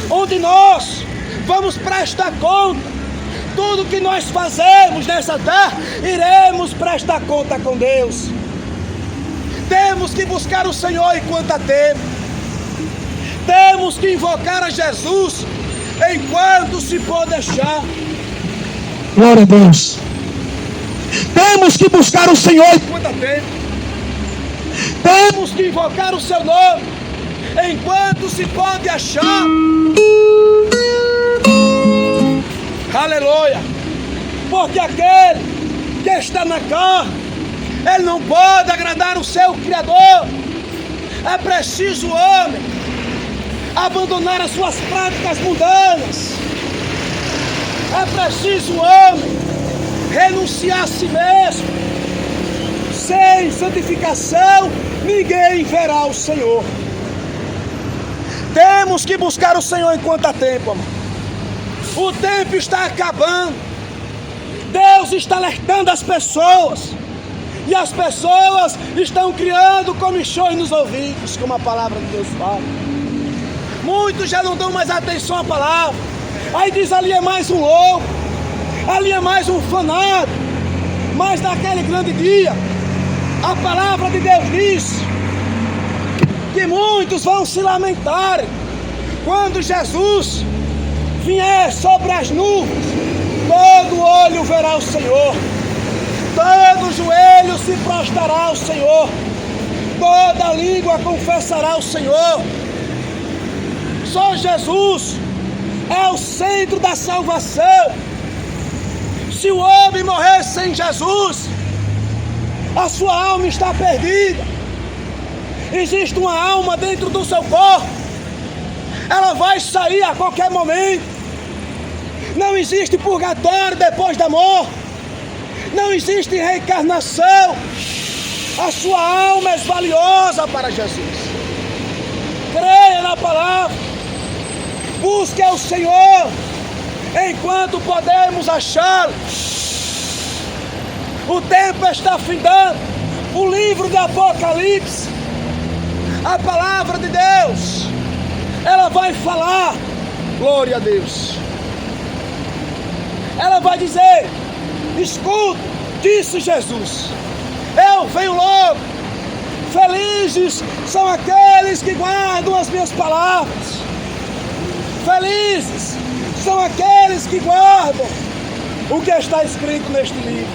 onde nós vamos prestar conta. Tudo que nós fazemos nessa terra, iremos prestar conta com Deus. Temos que buscar o Senhor enquanto há tempo. Temos que invocar a Jesus enquanto se pode achar. Glória a Deus. Temos que buscar o Senhor enquanto há tempo. Temos que invocar o seu nome enquanto se pode achar. Aleluia. Porque aquele que está na carne, ele não pode agradar o seu Criador. É preciso o homem abandonar as suas práticas mundanas. É preciso o homem renunciar a si mesmo. Sem santificação, ninguém verá o Senhor. Temos que buscar o Senhor enquanto há tempo, amor. O tempo está acabando. Deus está alertando as pessoas. E as pessoas estão criando comichões nos ouvidos, como a palavra de Deus fala. Muitos já não dão mais atenção à palavra. Aí diz, ali é mais um louco, ali é mais um fanático. Mas naquele grande dia, a palavra de Deus diz que muitos vão se lamentar quando Jesus vier sobre as nuvens. Todo olho verá o Senhor, todo joelho se prostrará ao Senhor, toda língua confessará o Senhor. Só Jesus é o centro da salvação. Se o homem morrer sem Jesus, a sua alma está perdida. Existe uma alma dentro do seu corpo, ela vai sair a qualquer momento. Não existe purgatório depois da morte. Não existe reencarnação. A sua alma é valiosa para Jesus. Creia na palavra. Busque ao Senhor enquanto podemos achá-lo. O tempo está findando. O livro de Apocalipse, a palavra de Deus, ela vai falar. Glória a Deus. Ela vai dizer: escuta, disse Jesus, eu venho logo. Felizes são aqueles que guardam as minhas palavras. Felizes são aqueles que guardam o que está escrito neste livro.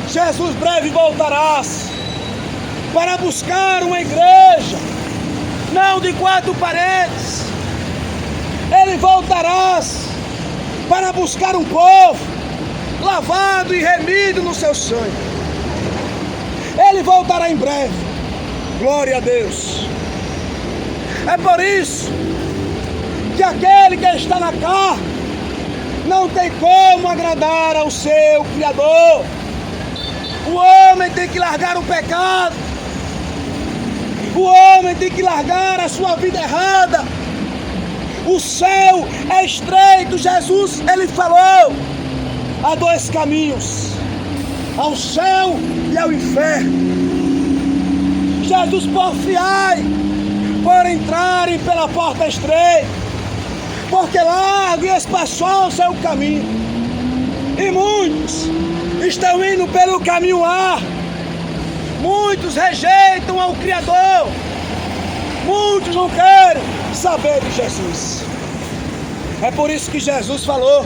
Jesus breve voltará para buscar uma igreja não de quatro paredes. Ele voltará para buscar um povo lavado e remido no seu sangue. Ele voltará em breve. Glória a Deus. É por isso que aquele que está na carne não tem como agradar ao seu Criador. O homem tem que largar o pecado. O homem tem que largar a sua vida errada. O céu é estreito. Jesus, ele falou: há dois caminhos, ao céu e ao inferno. Jesus porfiai por entrarem pela porta estreita, porque largo e espaçoso é o caminho, e muitos estão indo pelo caminho largo. Muitos rejeitam ao Criador. Muitos não querem saber de Jesus. É por isso que Jesus falou: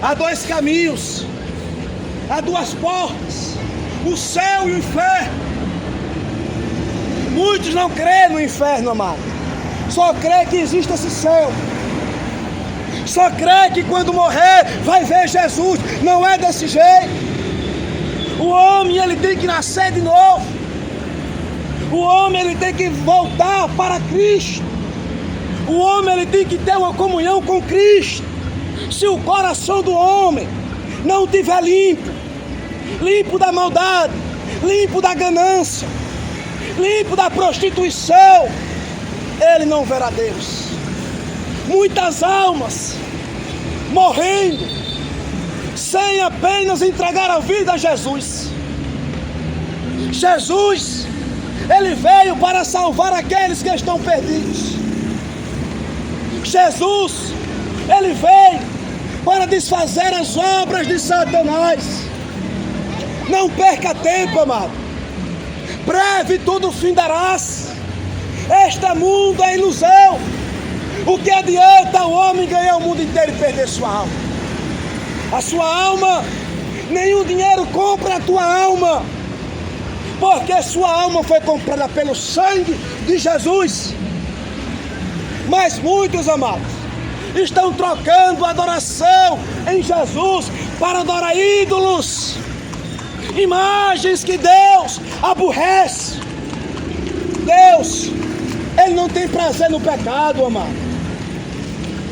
há dois caminhos, há duas portas, o céu e o inferno. Muitos não creem no inferno, amado. Só crê que existe esse céu. Só crê que quando morrer vai ver Jesus. Não é desse jeito. O homem, ele tem que nascer de novo. O homem, ele tem que voltar para Cristo. O homem, ele tem que ter uma comunhão com Cristo. Se o coração do homem não estiver limpo, limpo da maldade, limpo da ganância, limpo da prostituição, ele não verá Deus. Muitas almas morrendo sem apenas entregar a vida a Jesus. Jesus, ele veio para salvar aqueles que estão perdidos. Jesus, ele veio para desfazer as obras de Satanás. Não perca tempo, amado. Breve tudo findarás. Este mundo é ilusão. O que adianta o homem ganhar o mundo inteiro e perder sua alma? A sua alma, nenhum dinheiro compra a tua alma, porque sua alma foi comprada pelo sangue de Jesus. Mas muitos, amados, estão trocando adoração em Jesus para adorar ídolos, imagens que Deus aborrece. Deus, ele não tem prazer no pecado, amado.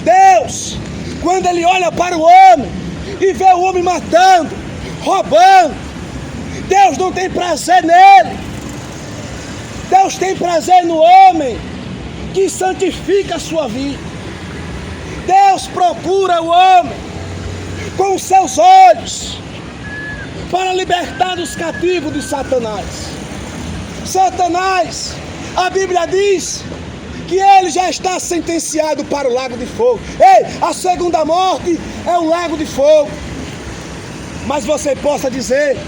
Deus, quando ele olha para o homem e vê o homem matando, roubando, Deus não tem prazer nele. Deus tem prazer no homem que santifica a sua vida. Deus procura o homem com os seus olhos para libertar dos cativos de Satanás. Satanás, a Bíblia diz que ele já está sentenciado para o lago de fogo. Ei, a segunda morte é o lago de fogo. Mas você possa dizer: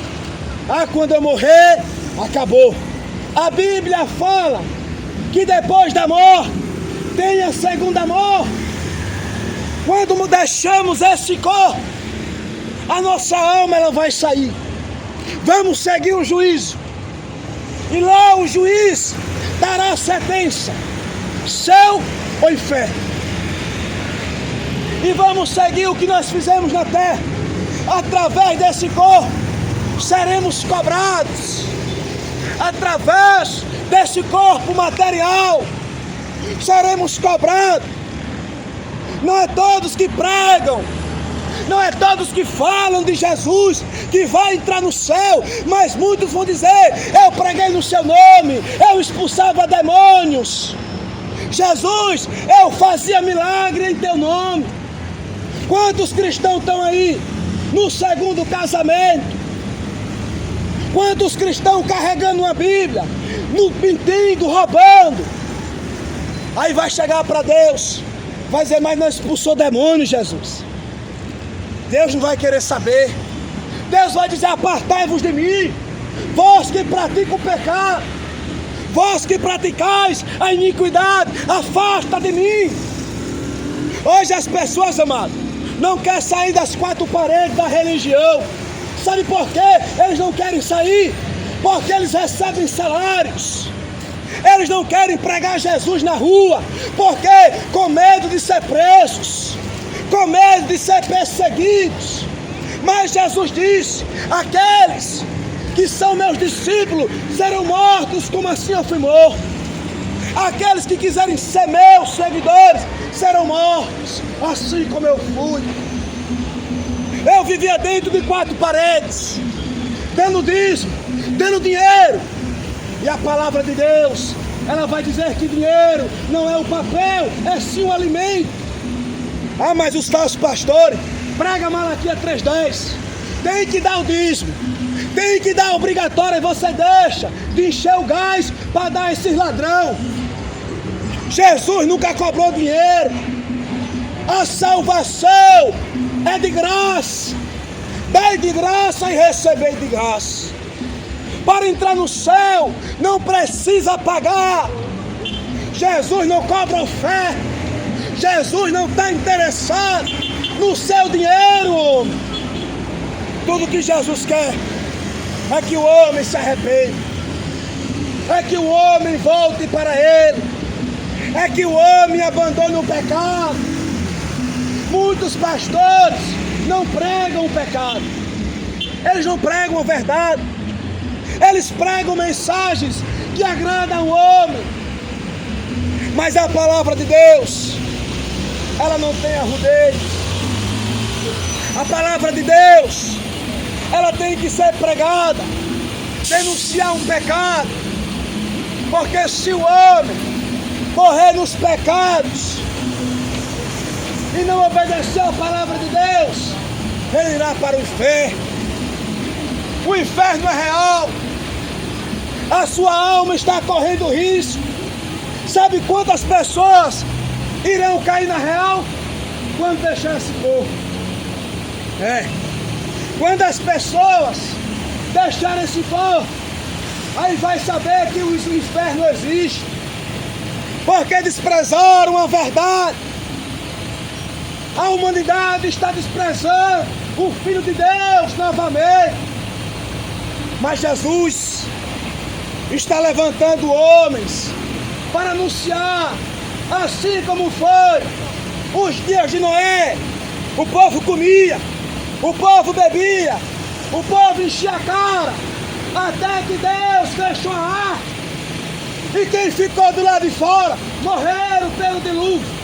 quando eu morrer, acabou. A Bíblia fala que depois da morte tem a segunda morte. Quando deixamos esse corpo, a nossa alma ela vai sair. Vamos seguir o juízo. E lá o juiz dará a sentença: céu ou inferno. E vamos seguir o que nós fizemos na terra. Através desse corpo seremos cobrados. Através desse corpo material seremos cobrados. Não é todos que pregam, não é todos que falam de Jesus que vai entrar no céu, mas muitos vão dizer: eu preguei no seu nome, eu expulsava demônios. Jesus, eu fazia milagre em teu nome. Quantos cristãos estão aí no segundo casamento? Quantos cristãos carregando uma Bíblia, no pintindo, roubando? Aí vai chegar para Deus, vai dizer: mas não expulsou demônio, Jesus. Deus não vai querer saber. Deus vai dizer: apartai-vos de mim, vós que praticam o pecado, vós que praticais a iniquidade, afasta de mim. Hoje as pessoas, amados, não querem sair das quatro paredes da religião. Sabe por quê? Eles não querem sair porque eles recebem salários. Eles não querem pregar Jesus na rua, porque com medo de ser presos, com medo de ser perseguidos. Mas Jesus disse: aqueles que são meus discípulos serão mortos como assim eu fui morto. Aqueles que quiserem ser meus seguidores serão mortos assim como eu fui. Eu vivia dentro de 4 paredes, dando dízimo, dando dinheiro. E a palavra de Deus, ela vai dizer que dinheiro não é o papel, é sim o alimento. Ah, mas os falsos pastores, prega Malaquias 3:10, tem que dar o dízimo, tem que dar obrigatório, e você deixa de encher o gás para dar a esses ladrão. Jesus nunca cobrou dinheiro. A salvação é de graça. Dai de graça e recebei de graça. Para entrar no céu não precisa pagar. Jesus não cobra oferta. Jesus não está interessado no seu dinheiro, homem. Tudo que Jesus quer é que o homem se arrependa, é que o homem volte para Ele, é que o homem abandone o pecado. Muitos pastores não pregam o pecado, eles não pregam a verdade, eles pregam mensagens que agradam o homem. Mas a palavra de Deus, ela não tem arrudez. A palavra de Deus, ela tem que ser pregada, denunciar um pecado, porque se o homem morrer nos pecados e não obedecer a palavra de Deus, ele irá para o inferno. O inferno é real. A sua alma está correndo risco. Sabe quantas pessoas irão cair na real quando deixar esse corpo? Quando as pessoas deixarem esse corpo, aí vai saber que o inferno existe, porque desprezaram a verdade. A humanidade está desprezando o Filho de Deus novamente. Mas Jesus está levantando homens para anunciar, assim como foi os dias de Noé. O povo comia, o povo bebia, o povo enchia a cara, até que Deus fechou a arca. E quem ficou do lado de fora morreram pelo dilúvio.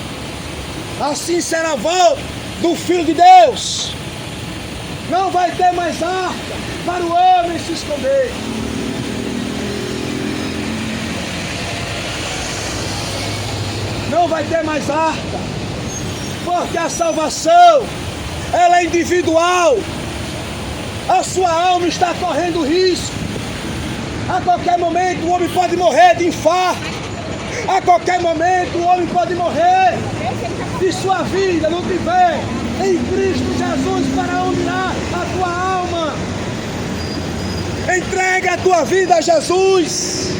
Assim será a volta do Filho de Deus. Não vai ter mais arca para o homem se esconder. Não vai ter mais arca, porque a salvação, ela é individual. A sua alma está correndo risco. A qualquer momento o homem pode morrer de infarto. A qualquer momento o homem pode morrer. Se sua vida não tiver em Cristo Jesus, para onde irá a tua alma? Entrega a tua vida a Jesus.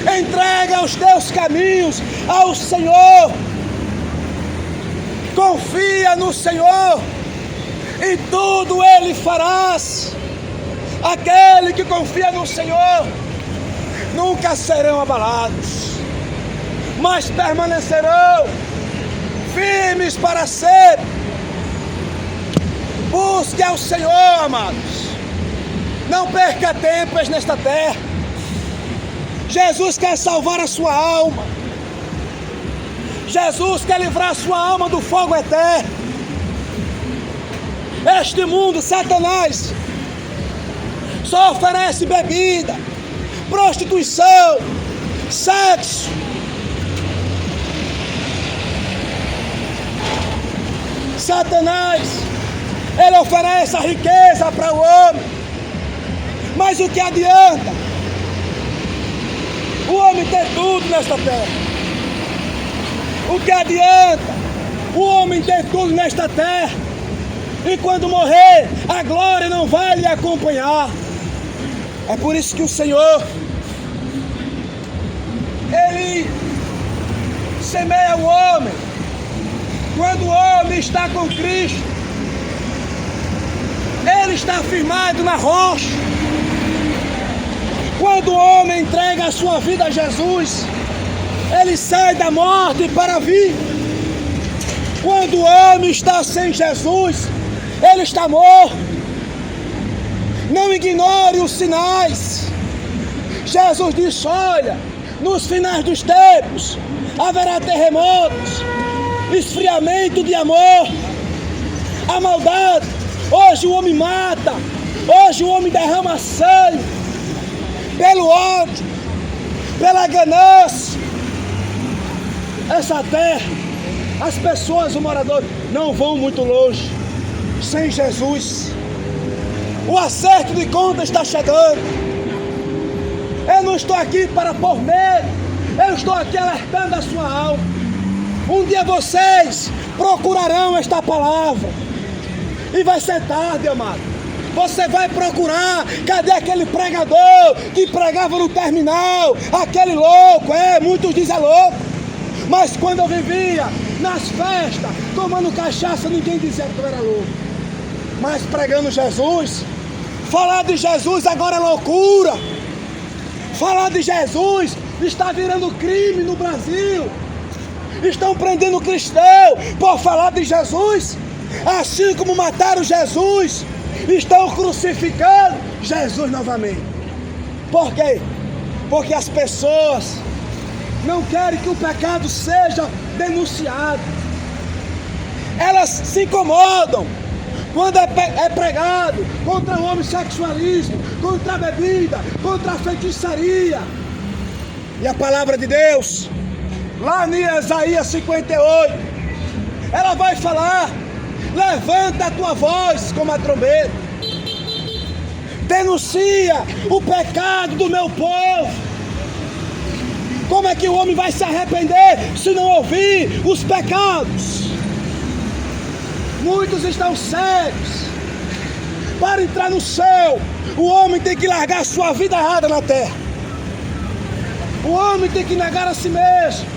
Entrega os teus caminhos ao Senhor. Confia no Senhor e tudo Ele farás. Aquele que confia no Senhor nunca serão abalados, mas permanecerão firmes para sempre. Busque ao Senhor, amados. Não perca tempo nesta terra. Jesus quer salvar a sua alma. Jesus quer livrar a sua alma do fogo eterno. Este mundo, Satanás, só oferece bebida, prostituição, sexo. Satanás, ele oferece a riqueza para o homem. Mas o que adianta o homem ter tudo nesta terra? O que adianta o homem ter tudo nesta terra e quando morrer a glória não vai lhe acompanhar? É por isso que o Senhor, Ele semeia o homem. Quando o homem está com Cristo, ele está firmado na rocha. Quando o homem entrega a sua vida a Jesus, ele sai da morte para a vida. Quando o homem está sem Jesus, ele está morto. Não ignore os sinais. Jesus disse: olha, nos finais dos tempos haverá terremotos, esfriamento de amor, a maldade. Hoje o homem mata, hoje o homem derrama sangue, pelo ódio, pela ganância. Essa terra, as pessoas, os moradores, não vão muito longe sem Jesus. O acerto de contas está chegando. Eu não estou aqui para pôr medo, eu estou aqui alertando a sua alma. Um dia vocês procurarão esta palavra e vai ser tarde, amado. Você vai procurar, cadê aquele pregador que pregava no terminal? Aquele louco, muitos dizem louco. Mas quando eu vivia nas festas, tomando cachaça, ninguém dizia que eu era louco. Mas pregando Jesus, falar de Jesus agora é loucura. Falar de Jesus está virando crime no Brasil. Estão prendendo cristão por falar de Jesus. Assim como mataram Jesus, estão crucificando Jesus novamente. Por quê? Porque as pessoas não querem que o pecado seja denunciado. Elas se incomodam quando é pregado contra o homossexualismo, contra a bebida, contra a feitiçaria. E a palavra de Deus, lá em Isaías 58, ela vai falar: levanta a tua voz como a trombeta, denuncia o pecado do meu povo. Como é que o homem vai se arrepender se não ouvir os pecados? Muitos estão cegos. Para entrar no céu, o homem tem que largar a sua vida errada na terra. O homem tem que negar a si mesmo.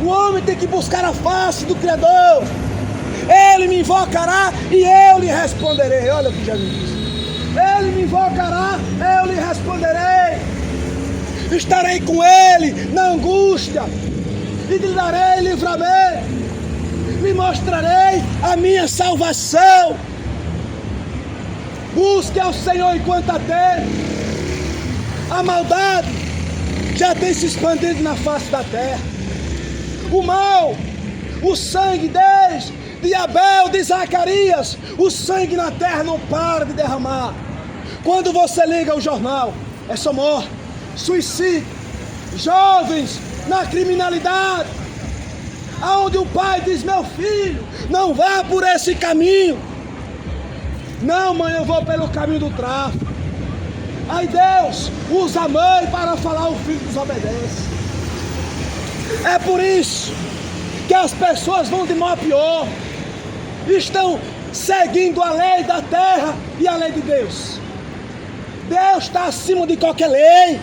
O homem tem que buscar a face do Criador. Ele me invocará e eu lhe responderei. Olha o que Jesus disse. Ele me invocará, eu lhe responderei. Estarei com ele na angústia e lhe darei livramento. Lhe mostrarei a minha salvação. Busque ao Senhor enquanto há tempo. A maldade já tem se expandido na face da terra. O mal, o sangue de Abel, de Zacarias, o sangue na terra não para de derramar. Quando você liga o jornal, é só morte, suicídio, jovens na criminalidade, aonde o pai diz: meu filho, não vá por esse caminho. Não, mãe, eu vou pelo caminho do tráfico. Aí Deus usa a mãe para falar, o filho desobedece. É por isso que as pessoas vão de mal a pior. Estão seguindo a lei da terra e a lei de Deus. Deus está acima de qualquer lei.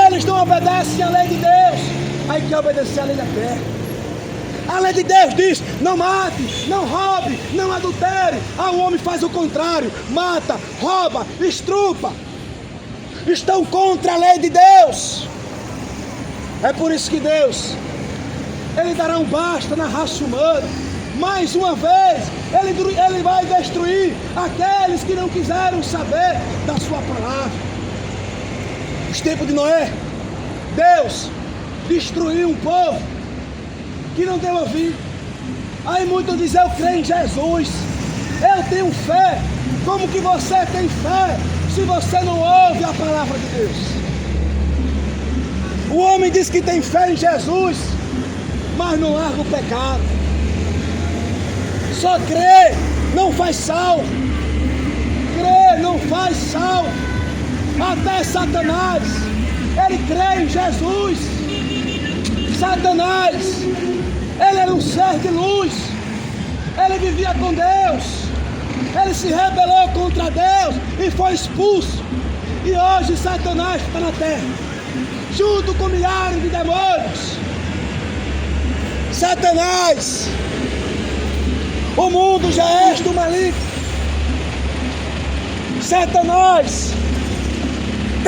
Eles não obedecem à lei de Deus, aí quer obedecer à lei da terra. A lei de Deus diz: não mate, não roube, não adultere. O homem faz o contrário, mata, rouba, estrupa. Estão contra a lei de Deus. É por isso que Deus, Ele dará um basta na raça humana. Mais uma vez, Ele vai destruir aqueles que não quiseram saber da sua palavra. Os tempos de Noé, Deus destruiu um povo que não deu ouvido. Aí muitos dizem: eu creio em Jesus, eu tenho fé. Como que você tem fé se você não ouve a palavra de Deus? O homem diz que tem fé em Jesus, mas não larga o pecado. Só crê, não faz salvo. Crê, não faz salvo. Até Satanás, ele crê em Jesus. Satanás, ele era um ser de luz. Ele vivia com Deus. Ele se rebelou contra Deus e foi expulso. E hoje Satanás está na terra, junto com milhares de demônios. Satanás, o mundo já é do maligno. Satanás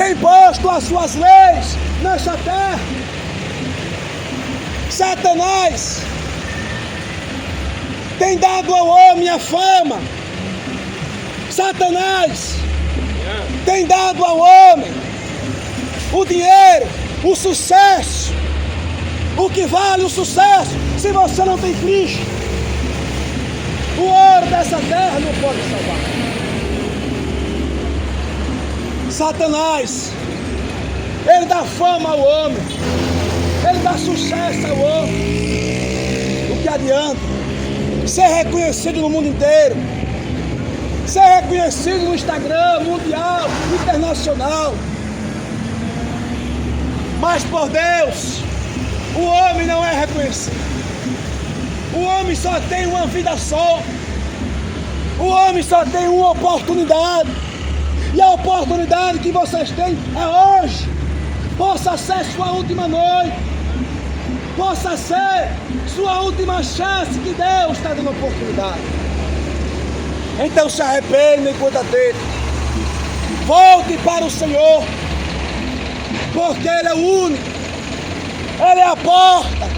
tem posto as suas leis nesta terra. Satanás tem dado ao homem a fama. Satanás tem dado ao homem o dinheiro, o sucesso. O que vale o sucesso se você não tem Cristo? O ouro dessa terra não pode salvar. Satanás, ele dá fama ao homem, ele dá sucesso ao homem. O que adianta ser reconhecido no mundo inteiro, ser reconhecido no Instagram, mundial, internacional, mas por Deus, o homem não é reconhecido. O homem só tem uma vida só. O homem só tem uma oportunidade. E a oportunidade que vocês têm é hoje. Possa ser sua última noite. Possa ser sua última chance que Deus está dando oportunidade. Então se arrependa enquanto há tempo. Volte para o Senhor. Porque Ele é o único. Ele é a porta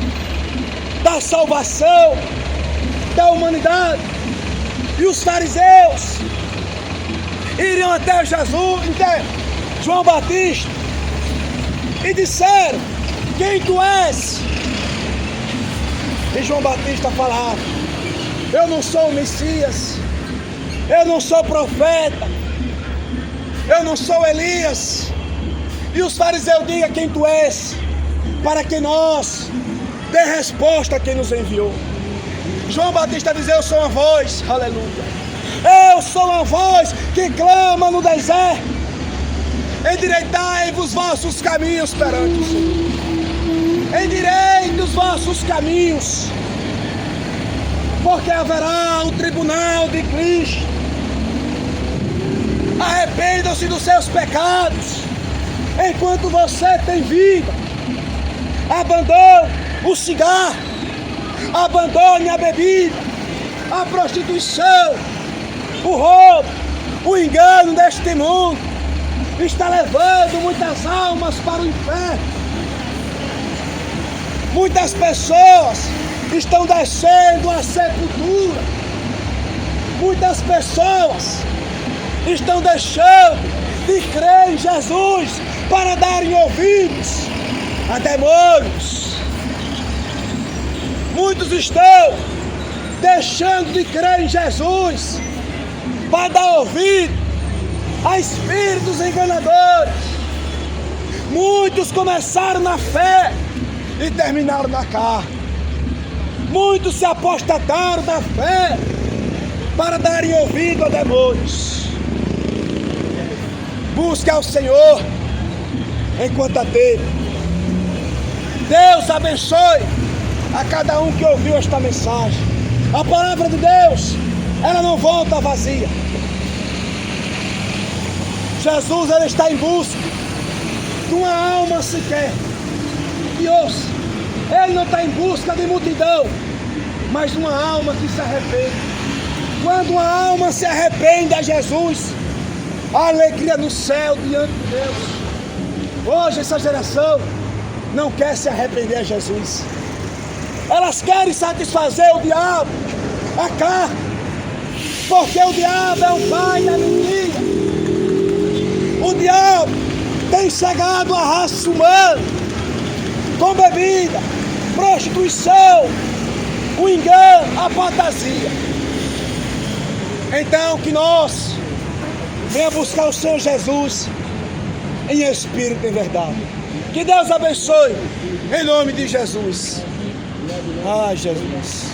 da salvação da humanidade. E os fariseus iriam até Jesus, até João Batista, e disseram: quem tu és? E João Batista falava: eu não sou o Messias, eu não sou profeta, eu não sou Elias. E os fariseus: diga quem tu és, para que nós dê resposta a quem nos enviou. João Batista diz: eu sou uma voz, aleluia, eu sou uma voz que clama no deserto: endireitai os vossos caminhos perante o Senhor. Endireitai os vossos caminhos, porque haverá o tribunal de Cristo. Arrependam-se dos seus pecados enquanto você tem vida. Abandone o cigarro, abandone a bebida, a prostituição, o roubo, o engano deste mundo. Está levando muitas almas para o inferno. Muitas pessoas estão descendo à sepultura. Muitas pessoas estão deixando de crer em Jesus para darem ouvidos a demônios. Muitos estão deixando de crer em Jesus para dar ouvido a espíritos enganadores. Muitos começaram na fé e terminaram na carne. Muitos se apostataram da fé para darem ouvido a demônios. Busque ao Senhor enquanto há tempo. Deus abençoe a cada um que ouviu esta mensagem. A palavra de Deus, ela não volta vazia. Jesus, ele está em busca de uma alma sequer. E ouça, ele não está em busca de multidão, mas de uma alma que se arrepende. Quando uma alma se arrepende a Jesus, a alegria no céu diante de Deus. Hoje essa geração não quer se arrepender a Jesus. Elas querem satisfazer o diabo, a carne, porque o diabo é o pai da mentira. O diabo tem cegado a raça humana com bebida, prostituição, o engano, a fantasia. Então que nós venha buscar o Senhor Jesus em espírito e em verdade. Que Deus abençoe em nome de Jesus. Ah, Jesus.